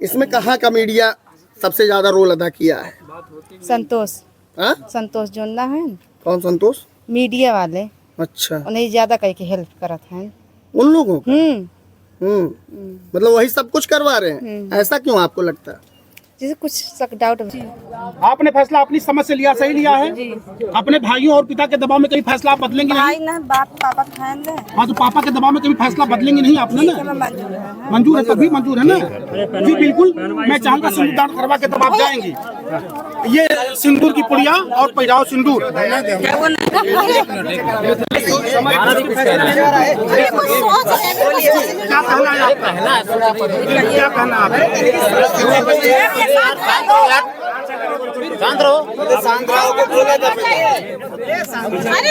इसमें कहाँ का मीडिया सबसे ज्यादा रोल अदा किया है? संतोष हाँ? संतोष जोनला है न, कौन संतोष? मीडिया वाले अच्छा, उन्हें ज्यादा कह के हेल्प करत हैं। उन लोगों का? हम्म मतलब वही सब कुछ करवा रहे हैं, ऐसा क्यों आपको लगता है? जैसे कुछ शक डाउट आपने फैसला अपनी समझ से लिया, सही लिया है? अपने भाइयों और पिता के दबाव में कभी फैसला आप बदलेंगे नहीं? ना बाप पापा खान दे हाँ, तो पापा के दबाव में कभी फैसला बदलेंगे नहीं आपने ना? मंजूर है, तभी मंजूर है ना? जी बिल्कुल, मैं चाहूँगा सिंदूर दान करवा के तब आप जाएंगी। ये सिंदूर की पुड़िया और पहिराओ सिंदूर। क्या कहना है आपका? क्या कहना है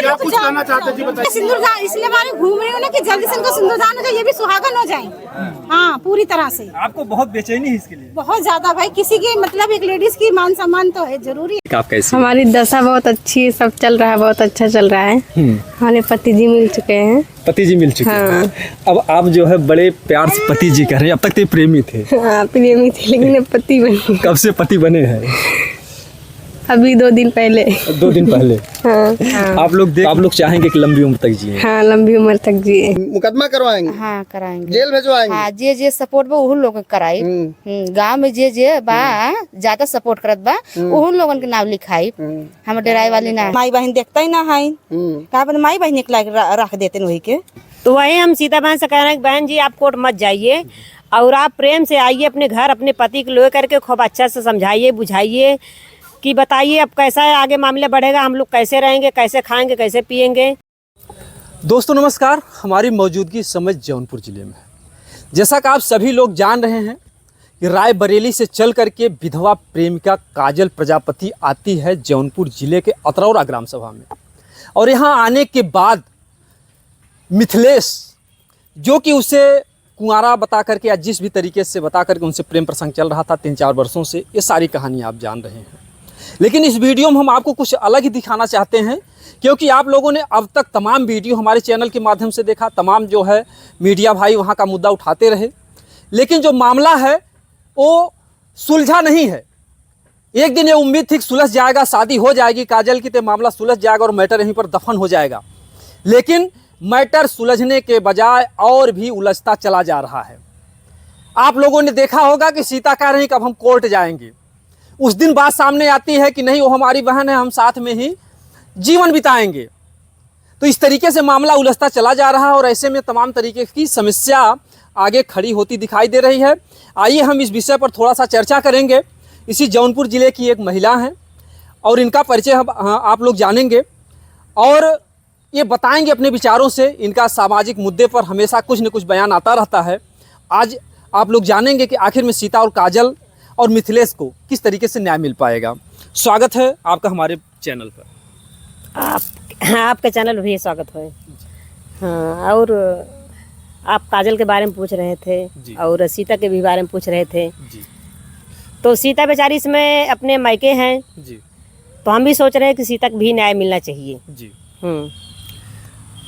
क्या कुछ कहना चाहते जी, बताइए। सिंदूरदान इसलिए बारे घूम रही हूँ ना कि जल्दी से इनको सिंदूरदान हो जाए, ये भी सुहागन हो जाए। हाँ, पूरी तरह से। आपको बहुत बेचैनी है इसके लिए? बहुत ज्यादा भाई, किसी की मतलब एक लेडीज की मान सम्मान तो है जरूरी है। आप कैसे? हमारी दशा बहुत अच्छी है, सब चल रहा है, बहुत अच्छा चल रहा है। हमारे पति जी मिल चुके हैं। पति जी मिल चुके हाँ। हैं। अब आप जो है बड़े प्यार से पति जी कह रहे हैं, अब तक तो प्रेमी थे। हाँ, प्रेमी थे लेकिन अब पति बने। कब से पति बने हैं? अभी 2 दिन पहले। 2 दिन पहले। हाँ। आप लोग चाहेंगे कि लंबी उम्र तक जिए? हाँ, लंबी उम्र तक जिए। मुकदमा करवाएंगे? हाँ कराएंगे, जेल भेजवाएंगे? हाँ जे सपोर्ट बा उन लोगन के कराई। गांव में जे बा ज्यादा सपोर्ट करत बा उन लोगन के नाम लिखाई। हम डराई वाली ना, माई बहन देखता ही ना है, का माई बहन निकला रख देते वही के। तो वही हम सीता बहन से कह रहे हैं, बहन जी आप कोर्ट मत जाइए और आप प्रेम से आइए अपने घर, अपने पति को ले करके खूब अच्छा से समझाइए बुझाइए कि बताइए अब कैसा है आगे मामला बढ़ेगा, हम लोग कैसे रहेंगे, कैसे खाएंगे, कैसे पिएंगे। दोस्तों नमस्कार, हमारी मौजूदगी इस समय जौनपुर ज़िले में है। जैसा कि आप सभी लोग जान रहे हैं कि रायबरेली से चल करके विधवा प्रेमिका काजल प्रजापति आती है जौनपुर ज़िले के अतरौरा ग्राम सभा में, और यहाँ आने के बाद मिथिलेश जो कि उसे कुंवारा बता करके या जिस भी तरीके से बता करके उनसे प्रेम प्रसंग चल रहा था 3-4 वर्षों से, ये सारी कहानी आप जान रहे हैं। लेकिन इस वीडियो में हम आपको कुछ अलग ही दिखाना चाहते हैं, क्योंकि आप लोगों ने अब तक तमाम वीडियो हमारे चैनल के माध्यम से देखा, तमाम जो है मीडिया भाई वहाँ का मुद्दा उठाते रहे, लेकिन जो मामला है वो सुलझा नहीं है। एक दिन ये उम्मीद थी कि सुलझ जाएगा, शादी हो जाएगी काजल की, तो मामला सुलझ जाएगा और मैटर यहीं पर दफन हो जाएगा, लेकिन मैटर सुलझने के बजाय और भी उलझता चला जा रहा है। आप लोगों ने देखा होगा कि सीता कह रही कि अब हम कोर्ट जाएंगे। उस दिन बात सामने आती है कि नहीं वो हमारी बहन है, हम साथ में ही जीवन बिताएंगे। तो इस तरीके से मामला उलझता चला जा रहा है और ऐसे में तमाम तरीके की समस्या आगे खड़ी होती दिखाई दे रही है। आइए हम इस विषय पर थोड़ा सा चर्चा करेंगे। इसी जौनपुर ज़िले की एक महिला हैं और इनका परिचय हम आप लोग जानेंगे और ये बताएंगे अपने विचारों से। इनका सामाजिक मुद्दे पर हमेशा कुछ न कुछ बयान आता रहता है। आज आप लोग जानेंगे कि आखिर में सीता और काजल और मिथिलेश को किस तरीके से न्याय मिल पाएगा। स्वागत है आपका हमारे चैनल पर। आपका चैनल भी स्वागत है। हाँ, और आप काजल के बारे में पूछ रहे थे और सीता के भी बारे में पूछ रहे थे जी। तो सीता बेचारी इसमें अपने मायके हैं जी, तो हम भी सोच रहे हैं कि सीता को भी न्याय मिलना चाहिए जी।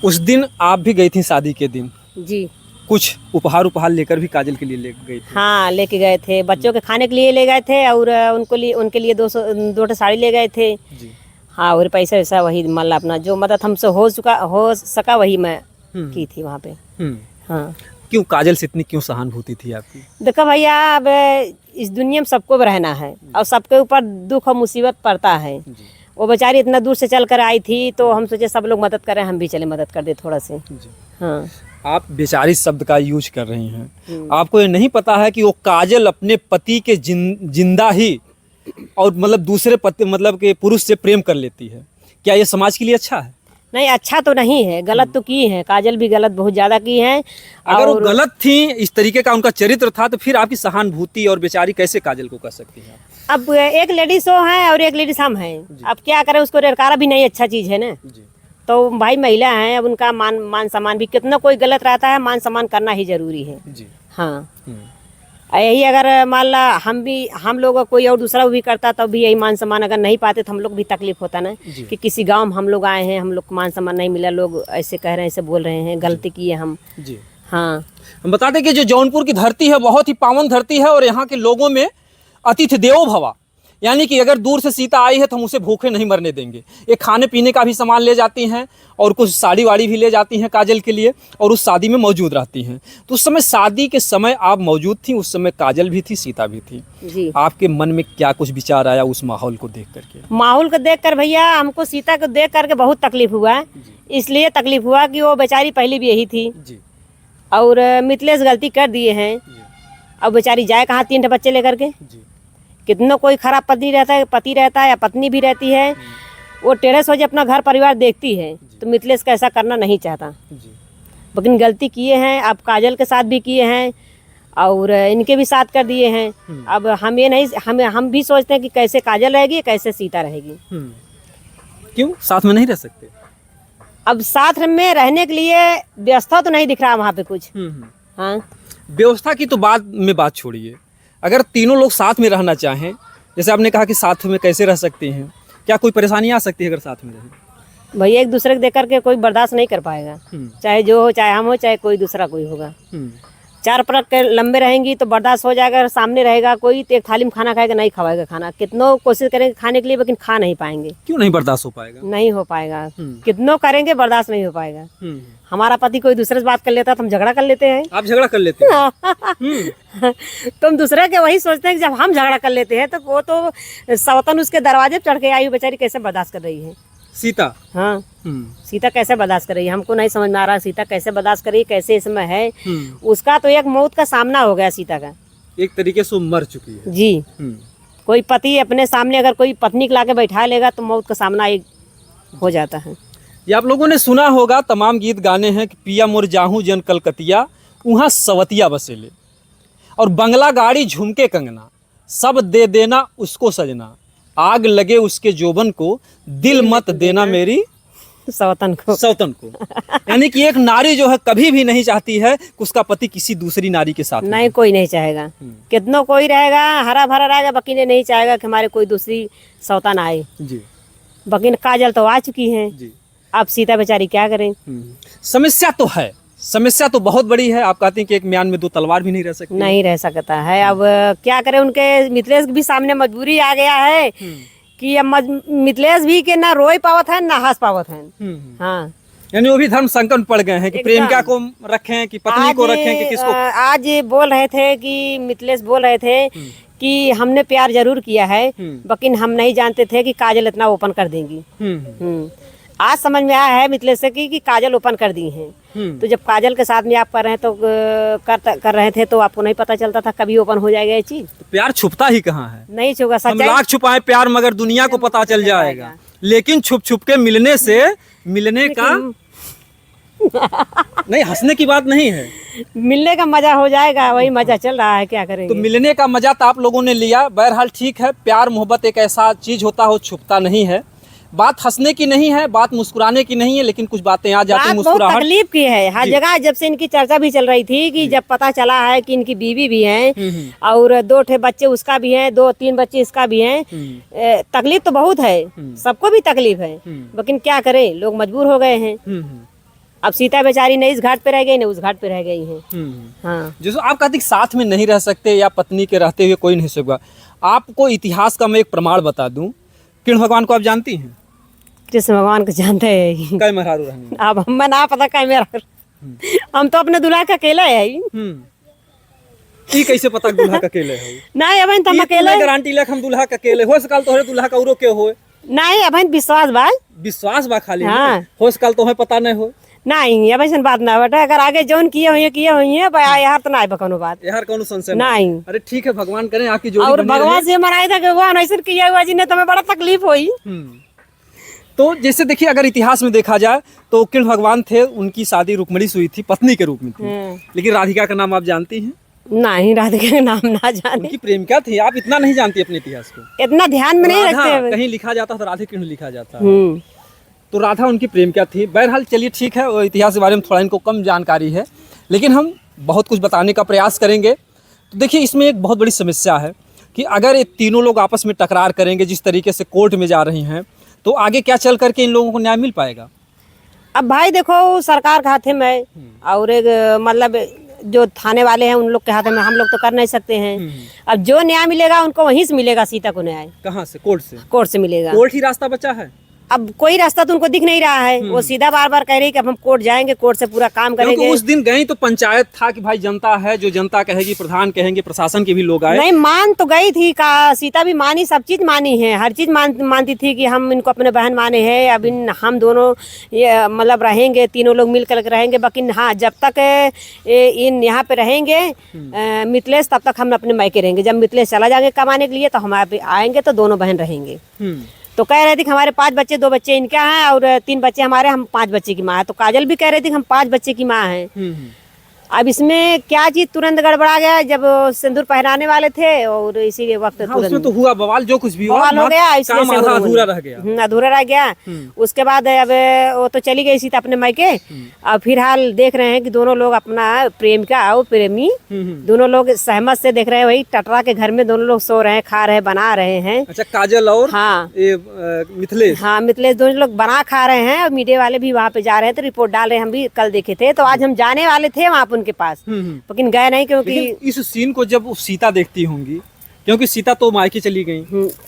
उस दिन आप भी गई थी शादी के दिन जी, कुछ उपहार लेकर भी काजल के लिए ले गए थे? हाँ लेके गए थे, बच्चों के खाने के लिए ले गए थे और उनके लिए 2 साड़ी ले गए थे जी। हाँ, और पैसा वैसा वही मतलब अपना जो मदद हमसे हो सका वही मैं की थी वहाँ पे। हाँ, क्यों काजल से इतनी क्यों सहानुभूति थी आपकी? देखो भैया, अब इस दुनिया में सबको रहना है और सबके ऊपर दुख और मुसीबत पड़ता है। वो बेचारी इतना दूर से चल कर आई थी तो हम सोचे सब लोग मदद करें, हम भी चले मदद कर दे थोड़ा से। हाँ, आप बेचारी शब्द का यूज कर रही हैं। आपको ये नहीं पता है कि वो काजल अपने पति के जिंदा ही और मतलब दूसरे पति मतलब के पुरुष से प्रेम कर लेती है? क्या ये समाज के लिए अच्छा है? नहीं, अच्छा तो नहीं है, गलत तो की है, काजल भी गलत बहुत ज्यादा की है। अगर वो गलत थी, इस तरीके का उनका चरित्र था, तो फिर आपकी सहानुभूति और बेचारी कैसे काजल को कर सकती है? अब एक लेडीज वो है और एक लेडीज हम हैं, अब क्या करें, उसको रेरकारा भी नहीं अच्छा चीज है ना। तो भाई महिला है, अब उनका मान सम्मान भी, कितना कोई गलत रहता है मान सम्मान करना ही जरूरी है जी। हाँ, यही अगर मान ला हम लोग कोई और दूसरा भी करता तब भी यही मान सम्मान अगर नहीं पाते तो हम लोग भी तकलीफ होता ना कि किसी गांव में हम लोग आए हैं, हम लोग को मान सम्मान नहीं मिला, लोग ऐसे कह रहे हैं, ऐसे बोल रहे हैं, गलती की है हम जी। हाँ। हम बता दें कि जो जौनपुर की धरती है बहुत ही पावन धरती है और यहाँ के लोगों में अतिथि देवो भव, यानी कि अगर दूर से सीता आई है तो हम उसे भूखे नहीं मरने देंगे। ये खाने पीने का भी सामान ले जाती हैं और कुछ साड़ी वाड़ी भी ले जाती हैं काजल के लिए, और उस शादी में मौजूद रहती हैं। तो उस समय शादी के समय आप मौजूद थी, उस समय काजल भी थी, सीता भी थी जी। आपके मन में क्या कुछ विचार आया उस माहौल को देख करके? माहौल को देख कर भैया हमको सीता को देख करके बहुत तकलीफ हुआ है। इसलिए तकलीफ हुआ कि वो बेचारी पहले भी यही थी जी। और मिथिलेश गलती कर दिए हैं। अब बेचारी जाए कहाँ 3 बच्चे लेकर के? कितनों कोई खराब पति रहता है या पत्नी भी रहती है, वो टेढ़े सोचे अपना घर परिवार देखती है, तो मिथिलेश का ऐसा करना नहीं चाहता। लेकिन गलती किए हैं, अब काजल के साथ भी किए हैं और इनके भी साथ कर दिए हैं। अब हम ये नहीं, हम भी सोचते हैं कि कैसे काजल रहेगी, कैसे सीता रहेगी। क्यों साथ में नहीं रह सकते? अब साथ में रहने के लिए व्यवस्था तो नहीं दिख रहा वहाँ पे कुछ। हाँ, व्यवस्था की तो बात छोड़िए, अगर तीनों लोग साथ में रहना चाहें, जैसे आपने कहा कि साथ में कैसे रह सकते हैं, क्या कोई परेशानी आ सकती है अगर साथ में रहें? भैया एक दूसरे को देख करके कोई बर्दाश्त नहीं कर पाएगा, चाहे जो हो, चाहे हम हो, चाहे कोई दूसरा कोई होगा। 4 परत के लंबे रहेंगी तो बर्दाश्त हो जाएगा। सामने रहेगा कोई तो एक थाली में खाना खाएगा, नहीं खवाएगा खाना। कितनों कोशिश करेंगे खाने के लिए लेकिन खा नहीं पाएंगे। क्यों नहीं बर्दाश्त हो पाएगा? नहीं हो पाएगा, कितनों करेंगे बर्दाश्त नहीं हो पाएगा। हमारा पति कोई दूसरे से बात कर लेता तो हम झगड़ा कर लेते हैं। आप झगड़ा कर लेते हैं? तो हम दूसरे के वही सोचते हैं कि जब हम झगड़ा कर लेते हैं तो वो तो सवतन उसके दरवाजे पर चढ़ के आई, बेचारी कैसे बर्दाश्त कर रही है सीता? हाँ, सीता कैसे बर्दाश्त कर रही है, हमको नहीं समझ में आ रहा सीता कैसे बर्दाश्त कर रही है, कैसे इसमें है। उसका तो एक मौत का सामना हो गया सीता का, एक तरीके से मर चुकी है जी। कोई पति अपने सामने अगर कोई पत्नी को लाके बैठा लेगा तो मौत का सामना एक हो जाता है। ये आप लोगों ने सुना होगा, तमाम गीत गाने हैं कि पिया मोर जाहूं जन कलकतिया, वहाँ सवतिया बसेले, और बंगला गाड़ी झुमके कंगना, सब दे देना उसको सजना, आग लगे उसके जोबन को, दिल मत देना मेरी सवतन को। यानी कि एक नारी जो है कभी भी नहीं चाहती है कि उसका पति किसी दूसरी नारी के साथ नहीं, कोई नहीं चाहेगा। कितनों कोई रहेगा हरा भरा रहेगा, बाकी ने नहीं चाहेगा कि हमारे कोई दूसरी सवतन आए जी। बाकी काजल तो आ चुकी है जी। अब सीता बेचारी क्या करें? समस्या तो है, समस्या तो बहुत बड़ी है। आप कहते हैं कि एक म्यान में 2 तलवार भी नहीं रह सकती। नहीं रह सकता है। अब क्या करें, उनके मिथिलेश भी सामने मजबूरी आ गया है कि अब मिथिलेश भी के ना रोई पावत है ना हंस पावत है। हाँ, यानी वो भी धर्म संकट में पड़ गए हैं कि प्रेमिका को रखें कि पत्नी को रखें कि किसको। आज बोल रहे थे कि मिथिलेश बोल रहे थे कि हमने प्यार जरूर किया है, लेकिन हम नहीं जानते थे कि काजल इतना ओपन कर देंगी। आज समझ में आया है मिथिलेश से कि काजल ओपन कर दी हैं। तो जब काजल के साथ में आप कर रहे हैं तो कर रहे थे तो आपको नहीं पता चलता था कभी ओपन हो जाएगा ये चीज। तो प्यार छुपता ही कहाँ है? नहीं छुपा। हम लाख छुपाए प्यार मगर दुनिया को पता चल जाएगा, लेकिन छुप छुप के मिलने का नहीं, हंसने की बात नहीं है, मिलने का मजा हो जाएगा, वही मजा चल रहा है, क्या करेंगे। तो मिलने का मजा तो आप लोगों ने लिया। बहरहाल ठीक है, प्यार मोहब्बत एक ऐसा चीज होता है, छुपता नहीं है। बात हंसने की नहीं है, बात मुस्कुराने की नहीं है, लेकिन कुछ बातें आ जाती हैं, मुस्कुराहट। तकलीफ की है हर जगह। जब से इनकी चर्चा भी चल रही थी कि जब पता चला है कि इनकी बीवी भी हैं और 2 बच्चे उसका भी हैं, 2-3 बच्चे इसका भी हैं, तकलीफ तो बहुत है, सबको भी तकलीफ है, लेकिन क्या करें, लोग मजबूर हो गए हैं। अब सीता बेचारी न इस घाट पे रह गई न उस घाट पे रह गई है। हाँ, जैसे आप कहते साथ में नहीं रह सकते या पत्नी के रहते हुए कोई नहीं सकता, आपको इतिहास का मैं एक प्रमाण बता दूं। कृष्ण भगवान को आप जानती हैं? कृष्ण भगवान को जानते हैं। कई मेहरारू रहनी? अब हम ना पता कई मेहरारू, हम तो अपने दूल्हा का अकेला है। कैसे पता दूल्हा का अकेले है? नहीं, अब हम अकेले गारंटी लेक हम दूल्हा का अकेले हो सकल तो दूल्हा का औरो के हो नहीं, अब विश्वास बा खाली। हाँ, हो सकल तो पता नहीं हो नहीं, अब ऐसा बात ना बेटा, अगर आगे जौन किए हुई यार तो ना कोनो बात यार, कोनो संशय नहीं। अरे ठीक है, भगवान करे आपकी जोड़ी और भगवान से मनाया था कि भगवान ऐसा किया हुआ जी ने तुम्हें बड़ा तकलीफ हुई। तो जैसे देखिए, अगर इतिहास में देखा जाए तो कृष्ण भगवान थे, उनकी शादी रुक्मिणी से हुई थी, पत्नी के रूप में थी। लेकिन राधिका का नाम आप जानती हैं? नहीं, राधिका का नाम ना जाने। उनकी प्रेमिका थी, आप इतना नहीं जानती अपने इतिहास को, इतना ध्यान में नहीं रखते। कहीं लिखा जाता तो राधे कृष्ण लिखा जाता, तो राधा उनकी प्रेमिका थी। बहरहाल चलिए ठीक है, और इतिहास के बारे में थोड़ा इनको कम जानकारी है, लेकिन हम बहुत कुछ बताने का प्रयास करेंगे। तो देखिए, इसमें एक बहुत बड़ी समस्या है कि अगर ये तीनों लोग आपस में टकरार करेंगे, जिस तरीके से कोर्ट में जा रही हैं, तो आगे क्या चल करके इन लोगों को न्याय मिल पाएगा? अब भाई देखो सरकार के हाथ में है और एक मतलब जो थाने वाले हैं उन लोग के हाथ में, हम लोग तो कर नहीं सकते हैं। अब जो न्याय मिलेगा उनको वहीं से मिलेगा, सीता को न्याय कहाँ से? कोर्ट से? कोर्ट से मिलेगा। कोर्ट ही रास्ता बचा है। अब कोई रास्ता तो उनको दिख नहीं रहा है, वो सीधा बार बार कह रही है कि अब हम कोर्ट जाएंगे, कोर्ट से पूरा काम क्योंकि करेंगे। उस दिन गई तो पंचायत था कि भाई जनता है, जो जनता कहेगी, प्रधान कहेंगे, प्रशासन के भी लोग आए। नहीं मान तो गई थी का सीता भी मानी, सब चीज मानी है, हर चीज मानती थी कि हम इनको अपने बहन माने हैं। अब हम दोनों ये मतलब रहेंगे, तीनों लोग मिलकर रहेंगे। बाकी हाँ जब तक इन यहाँ पे रहेंगे मिथिलेश, तब तक हम अपने मायके रहेंगे। जब मिथिलेश चला जाएंगे कमाने के लिए तो हम आएंगे तो दोनों बहन रहेंगे। तो कह रहे थे कि हमारे 5 बच्चे, 2 बच्चे इनके हैं और 3 बच्चे हमारे, हम 5 बच्चे की माँ है। तो काजल भी कह रही थी कि हम 5 बच्चे की माँ हैं। अब इसमें क्या चीज तुरंत गड़बड़ा गया, जब सिंदूर पहनाने वाले थे और इसी वक्त हाँ, उसमें तो हुआ बवाल, जो कुछ भी हुआ बवाल हो गया, इसलिए काम आधा अधूरा रह गया। अधूरा रह गया। उसके बाद अब वो तो चली गई सीता अपने मायके। अब फिलहाल देख रहे हैं कि दोनों लोग अपना प्रेमिका और प्रेमी दोनों लोग सहमत से देख रहे हैं, वही टटरा के घर में दोनों लोग सो रहे हैं, खा रहे हैं, बना रहे हैं। अच्छा, काजल और हाँ मिथिलेश? हाँ मिथिलेश दोनों लोग बना खा रहे हैं और मीडिया वाले भी वहाँ पे जा रहे हैं, तो रिपोर्ट डाल रहे हैं। हम भी कल देखे थे, तो आज हम जाने वाले थे वहाँ पे उनके पास, लेकिन गए नहीं क्योंकि इस सीन को जब सीता देखती होंगी, क्योंकि सीता तो मायके चली गई,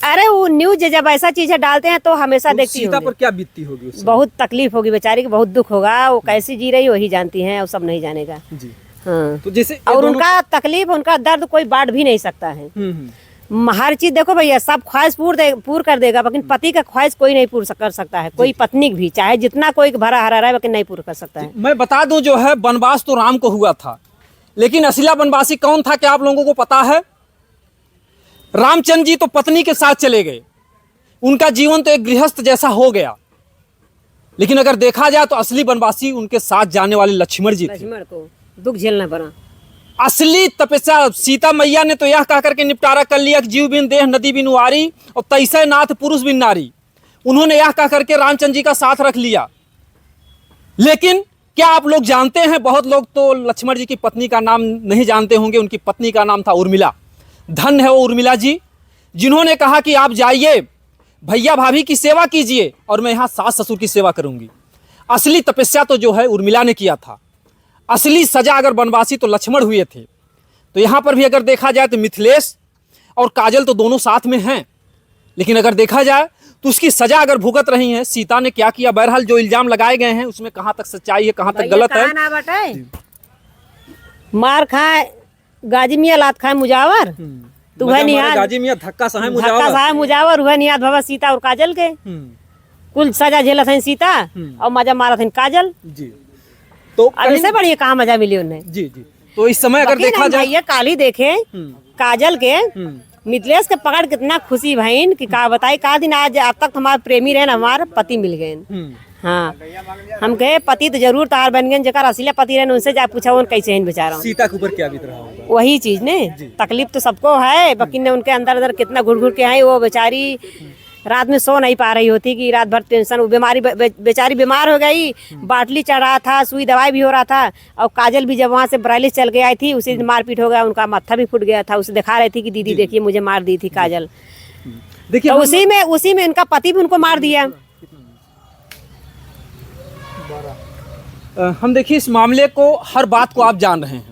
अरे वो न्यूज जब ऐसा चीजें डालते हैं तो हमेशा तो देखती सीता होंगी। पर क्या बीतती होगी उस समय? बहुत तकलीफ होगी बेचारी की, बहुत दुख होगा। वो कैसी जी रही वही जानती है, और सब नहीं जानेगा। जी। हाँ तो जैसे और उनका तकलीफ, उनका दर्द कोई बांट भी नहीं सकता है। हर चीज देखो भैया, सब ख्वाहिश पूर कर देगा, लेकिन पति का ख्वाहिश कोई नहीं पूर कर सकता है, कोई पत्नी भी, चाहे जितना कोई भरा हरा रहा है, लेकिन नहीं पूरा कर सकता है। मैं बता दूं, जो है वनवास तो राम को हुआ था, लेकिन असला वनवासी कौन था क्या आप लोगों को पता है? रामचंद्र जी तो पत्नी के साथ चले गए, उनका जीवन तो एक गृहस्थ जैसा हो गया। लेकिन अगर देखा जाए तो असली वनवासी उनके साथ जाने वाले लक्ष्मण जी थे। लक्ष्मण को दुख झेलना पड़ा। असली तपस्या सीता मैया ने तो यह कह करके निपटारा कर लिया कि जीव बिन देह नदी बिन वारी और तैसे नाथ पुरुष बिन नारी। उन्होंने यह कह करके रामचंद्र जी का साथ रख लिया। लेकिन क्या आप लोग जानते हैं, बहुत लोग तो लक्ष्मण जी की पत्नी का नाम नहीं जानते होंगे, उनकी पत्नी का नाम था उर्मिला। धन्य है वो उर्मिला जी, जिन्होंने कहा कि आप जाइए भैया भाभी की सेवा कीजिए और मैं यहाँ सास ससुर की सेवा करूंगी। असली तपस्या तो जो है उर्मिला ने किया था। असली सजा अगर वनवासी तो लक्ष्मण हुए थे। तो यहाँ पर भी अगर देखा जाए तो मिथिलेश और काजल तो दोनों साथ में हैं, लेकिन अगर देखा जाए तो उसकी सजा अगर भुगत रही है। सीता ने क्या किया, बहरहाल जो इल्जाम लगाए गए हैं उसमें कहाँ तक सच्चाई है, कहाँ तक गलत है। ना बटे मार खाए गाजी मियाँ, लात खाए मुजावर, तो वह निहाद गाजी मियाँ धक्का सहे मुजावर, वह निहाद भवा सीता और काजल के कुल सजा झेला था सीता और मजा मारा था काजल जी। तो अब इससे बढ़िया कहाँ मजा मिली उन्हें। जी जी। तो इस समय अगर देखा जाए, ये काली देखे काजल के मिथिलेश के पकड़ कितना खुशी बहन कि का बताई का दिन आज अब तक हमारे प्रेमी रहे, हमारे पति मिल गए। हाँ हम कहे पति तो जरूर तार बन गए, जगह असली पति रहे उनसे जा पूछा उन कैसे हैं बेचारा। सीता के ऊपर क्या बीत रहा होगा? वही चीज ने तकलीफ तो सबको है, लेकिन उनके अंदर अंदर कितना घुट घुट के है। वो बेचारी रात में सो नहीं पा रही होती कि रात भर टेंशन, वो बीमारी बेचारी बीमार हो गई, बाटली चढ़ रहा था, सुई दवाई भी हो रहा था। और काजल भी जब वहाँ से बराली चल के आई थी उसी दिन मारपीट हो गया, उनका माथा भी फूट गया था। उसे दिखा रही थी कि दीदी देखिए मुझे मार दी थी काजल। देखिए तो उसी में इनका पति भी उनको मार दिया। हम देखिए इस मामले को, हर बात को आप जान रहे हैं,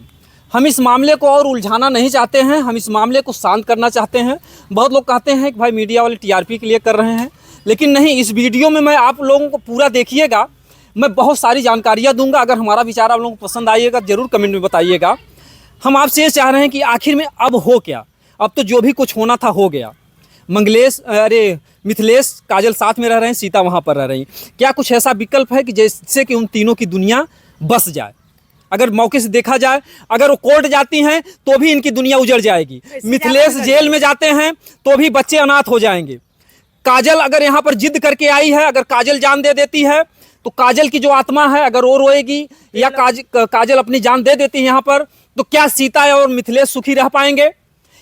हम इस मामले को और उलझाना नहीं चाहते हैं, हम इस मामले को शांत करना चाहते हैं। बहुत लोग कहते हैं कि भाई मीडिया वाले टीआरपी के लिए कर रहे हैं, लेकिन नहीं, इस वीडियो में मैं आप लोगों को पूरा देखिएगा, मैं बहुत सारी जानकारियां दूंगा। अगर हमारा विचार आप लोगों को पसंद आइएगा जरूर कमेंट में बताइएगा। हम आपसे ये चाह रहे हैं कि आखिर में अब हो क्या, अब तो जो भी कुछ होना था हो गया। मिथिलेश काजल साथ में रह रहे हैं, सीता वहाँ पर रह रही। क्या कुछ ऐसा विकल्प है कि जिससे कि उन तीनों की दुनिया बस जाए? अगर मौके से देखा जाए, अगर वो कोर्ट जाती हैं तो भी इनकी दुनिया उजड़ जाएगी। मिथिलेश जेल में जाते हैं तो भी बच्चे अनाथ हो जाएंगे। काजल अगर यहाँ पर जिद करके आई है, अगर काजल जान दे देती है तो काजल की जो आत्मा है अगर वो रोएगी, या काजल अपनी जान दे देती है यहाँ पर, तो क्या सीता और मिथिलेश सुखी रह पाएंगे?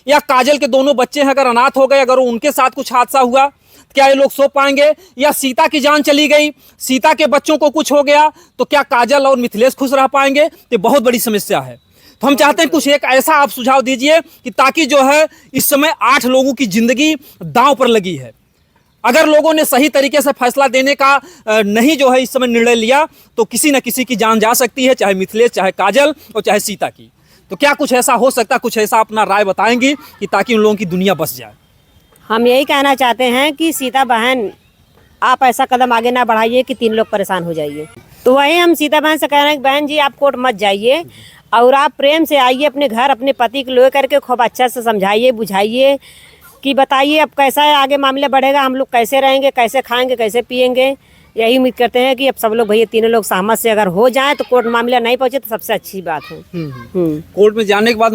या काजल के दोनों बच्चे हैं अगर अनाथ हो गए, अगर उनके साथ कुछ हादसा हुआ, क्या ये लोग सो पाएंगे? या सीता की जान चली गई, सीता के बच्चों को कुछ हो गया, तो क्या काजल और मिथिलेश खुश रह पाएंगे? ये बहुत बड़ी समस्या है। तो हम चाहते हैं कुछ एक ऐसा आप सुझाव दीजिए कि ताकि जो है इस समय 8 लोगों की जिंदगी दांव पर लगी है। अगर लोगों ने सही तरीके से फैसला देने का नहीं जो है इस समय निर्णय लिया तो किसी न किसी की जान जा सकती है, चाहे मिथिलेश, चाहे काजल और चाहे सीता की। तो क्या कुछ ऐसा हो सकता, कुछ ऐसा अपना राय बताएंगी कि ताकि उन लोगों की दुनिया बस जाए। हम यही कहना चाहते हैं कि सीता बहन आप ऐसा कदम आगे ना बढ़ाइए कि 3 लोग परेशान हो जाइए। तो वही हम सीता बहन से कह रहे हैं कि बहन जी आप कोर्ट मत जाइए और आप प्रेम से आइए अपने घर, अपने पति को ले करके खूब अच्छा से समझाइए, बुझाइए कि बताइए अब कैसा है आगे मामला बढ़ेगा, हम लोग कैसे रहेंगे, कैसे खाएंगे, कैसे पिएंगे। यही उम्मीद करते हैं कि अब सब लोग भैया तीनों लोग सहमत से अगर हो जाएं तो कोर्ट मामला नहीं पहुंचे तो सबसे अच्छी बात है। कोर्ट में जाने के बाद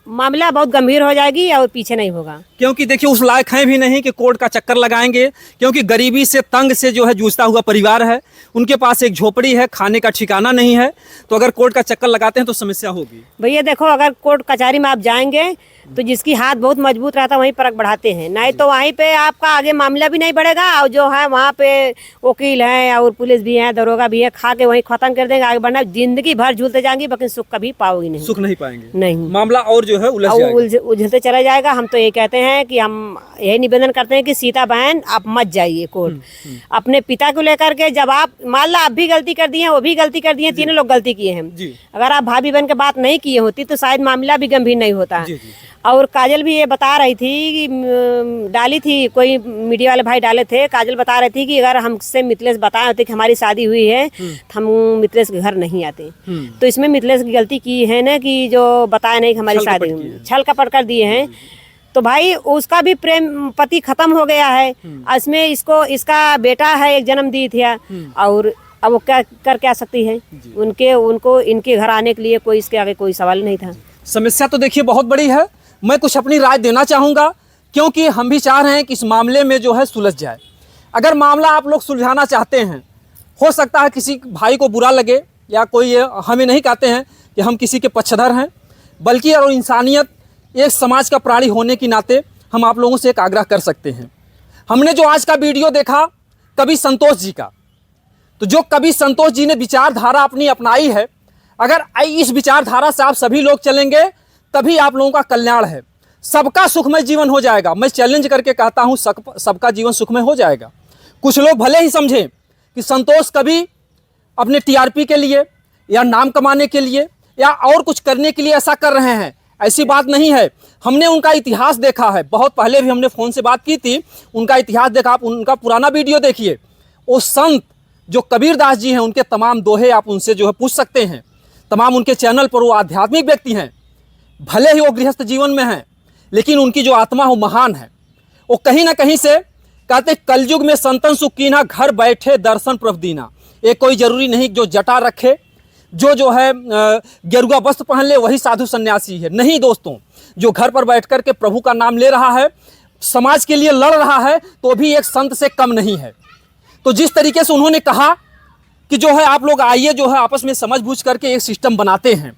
मामला बहुत गंभीर हो जाएगी और पीछे नहीं होगा, क्योंकि देखिए उस लायक हैं भी नहीं कि कोर्ट का चक्कर लगाएंगे, क्योंकि गरीबी से तंग से जो है जूझता हुआ परिवार है, उनके पास एक झोपड़ी है, खाने का ठिकाना नहीं है। तो अगर कोर्ट का चक्कर लगाते हैं तो समस्या होगी। भैया देखो अगर कोर्ट कचहरी में आप जाएंगे तो जिसकी हाथ बहुत मजबूत रहता है वहीं परख बढ़ाते हैं, नहीं तो वहीं पे आपका आगे मामला भी नहीं बढ़ेगा और जो है वहाँ पे वकील हैं और पुलिस भी है, दरोगा भी है, खा के वहीं खत्म कर देंगे। आगे बढ़ना जिंदगी भर झूलते जाएंगे लेकिन सुख कभी पाओगी नहीं, सुख नहीं पाएंगे, नहीं मामला और जो है उलझते चला जाएगा। हम तो ये कहते हैं कि हम यही निवेदन करते हैं कि सीता बहन आप मत जाइए कोर्ट। अपने पिता को लेकर के जब आप मान लो आप भी गलती कर दिए, वो भी गलती कर दिए, तीनों लोग गलती किए हैं, अगर आप भाभी बहन के बात नहीं किए होती तो शायद मामला भी गंभीर नहीं होता। और काजल भी ये बता रही थी कि डाली थी, कोई मीडिया वाले भाई डाले थे, काजल बता रही थी कि अगर हमसे मिथिलेश बताए होते कि हमारी शादी हुई है तो हम मिथिलेश के घर नहीं आते। तो इसमें मिथिलेश की गलती की है ना कि जो बताया नहीं कि हमारी शादी हुई, छल कपट कर दिए हैं। तो भाई उसका भी प्रेम पति खत्म हो गया है, इसमें इसका बेटा है एक जन्म दी थी और अब वो क्या सकती है, उनको इनके घर आने के लिए कोई इसके आगे कोई सवाल नहीं था। समस्या तो देखिए बहुत बड़ी है। मैं कुछ अपनी राय देना चाहूँगा क्योंकि हम भी चाह रहे हैं कि इस मामले में जो है सुलझ जाए। अगर मामला आप लोग सुलझाना चाहते हैं, हो सकता है किसी भाई को बुरा लगे या कोई, हमें नहीं कहते हैं कि हम किसी के पक्षधर हैं, बल्कि और इंसानियत एक समाज का प्राणी होने के नाते हम आप लोगों से एक आग्रह कर सकते हैं। हमने जो आज का वीडियो देखा कवि संतोष जी का, तो जो कवि संतोष जी ने विचारधारा अपनी अपनाई है, अगर इस विचारधारा से आप सभी लोग चलेंगे तभी आप लोगों का कल्याण है, सबका सुखमय जीवन हो जाएगा। मैं चैलेंज करके कहता हूं सबका जीवन सुखमय हो जाएगा। कुछ लोग भले ही समझें कि संतोष कवि अपने टीआरपी के लिए या नाम कमाने के लिए या और कुछ करने के लिए ऐसा कर रहे हैं, ऐसी बात नहीं है। हमने उनका इतिहास देखा है, बहुत पहले भी हमने फ़ोन से बात की थी, उनका इतिहास देखा, आप उनका पुराना वीडियो देखिए। वो संत जो कबीरदास जी हैं उनके तमाम दोहे आप उनसे जो है पूछ सकते हैं। तमाम उनके चैनल पर वो आध्यात्मिक व्यक्ति हैं, भले ही वो गृहस्थ जीवन में हैं लेकिन उनकी जो आत्मा वो महान है। वो कहीं ना कहीं से कहते कलयुग में संतन सुख कीना, घर बैठे दर्शन प्रभु दीना। ये कोई ज़रूरी नहीं जो जटा रखे, जो है गेरुआ वस्त्र पहन ले वही साधु सन्यासी है। नहीं दोस्तों, जो घर पर बैठ कर के प्रभु का नाम ले रहा है, समाज के लिए लड़ रहा है, तो भी एक संत से कम नहीं है। तो जिस तरीके से उन्होंने कहा कि जो है आप लोग आइए जो है आपस में समझ बूझ करके एक सिस्टम बनाते हैं।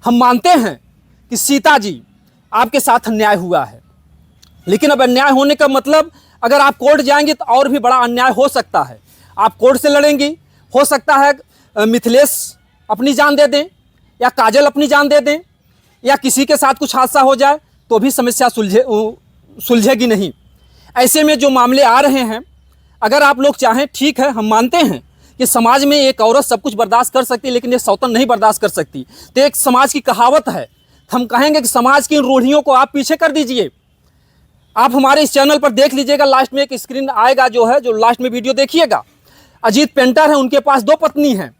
हम मानते हैं कि सीता जी आपके साथ अन्याय हुआ है, लेकिन अब अन्याय होने का मतलब अगर आप कोर्ट जाएंगे तो और भी बड़ा अन्याय हो सकता है। आप कोर्ट से लड़ेंगी, हो सकता है मिथिलेश अपनी जान दे दें या काजल अपनी जान दे दें या किसी के साथ कुछ हादसा हो जाए तो भी समस्या सुलझेगी नहीं। ऐसे में जो मामले आ रहे हैं, अगर आप लोग चाहें, ठीक है, हम मानते हैं कि समाज में एक औरत सब कुछ बर्दाश्त कर सकती है लेकिन एक सौतन नहीं बर्दाश्त कर सकती। तो एक समाज की कहावत है, हम कहेंगे कि समाज की इन रूढ़ियों को आप पीछे कर दीजिए। आप हमारे इस चैनल पर देख लीजिएगा, लास्ट में एक स्क्रीन आएगा जो है, जो लास्ट में वीडियो देखिएगा। अजीत पेंटर है, उनके पास 2 पत्नी हैं।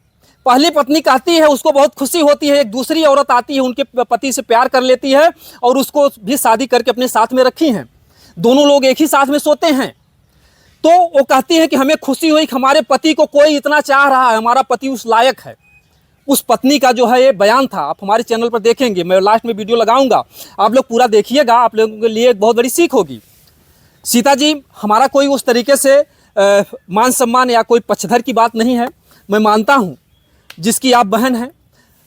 पहली पत्नी कहती है उसको बहुत खुशी होती है, एक दूसरी औरत आती है उनके पति से प्यार कर लेती है और उसको भी शादी करके अपने साथ में रखी हैं। दोनों लोग एक ही साथ में सोते हैं। तो वो कहती है कि हमें खुशी हुई कि हमारे पति को कोई इतना चाह रहा है, हमारा पति उस लायक है। उस पत्नी का जो है ये बयान था, आप हमारे चैनल पर देखेंगे, मैं लास्ट में वीडियो लगाऊंगा, आप लोग पूरा देखिएगा, आप लोगों के लिए एक बहुत बड़ी सीख होगी। सीता जी, हमारा कोई उस तरीके से मान सम्मान या कोई पक्षधर की बात नहीं है। मैं मानता हूँ जिसकी आप बहन हैं,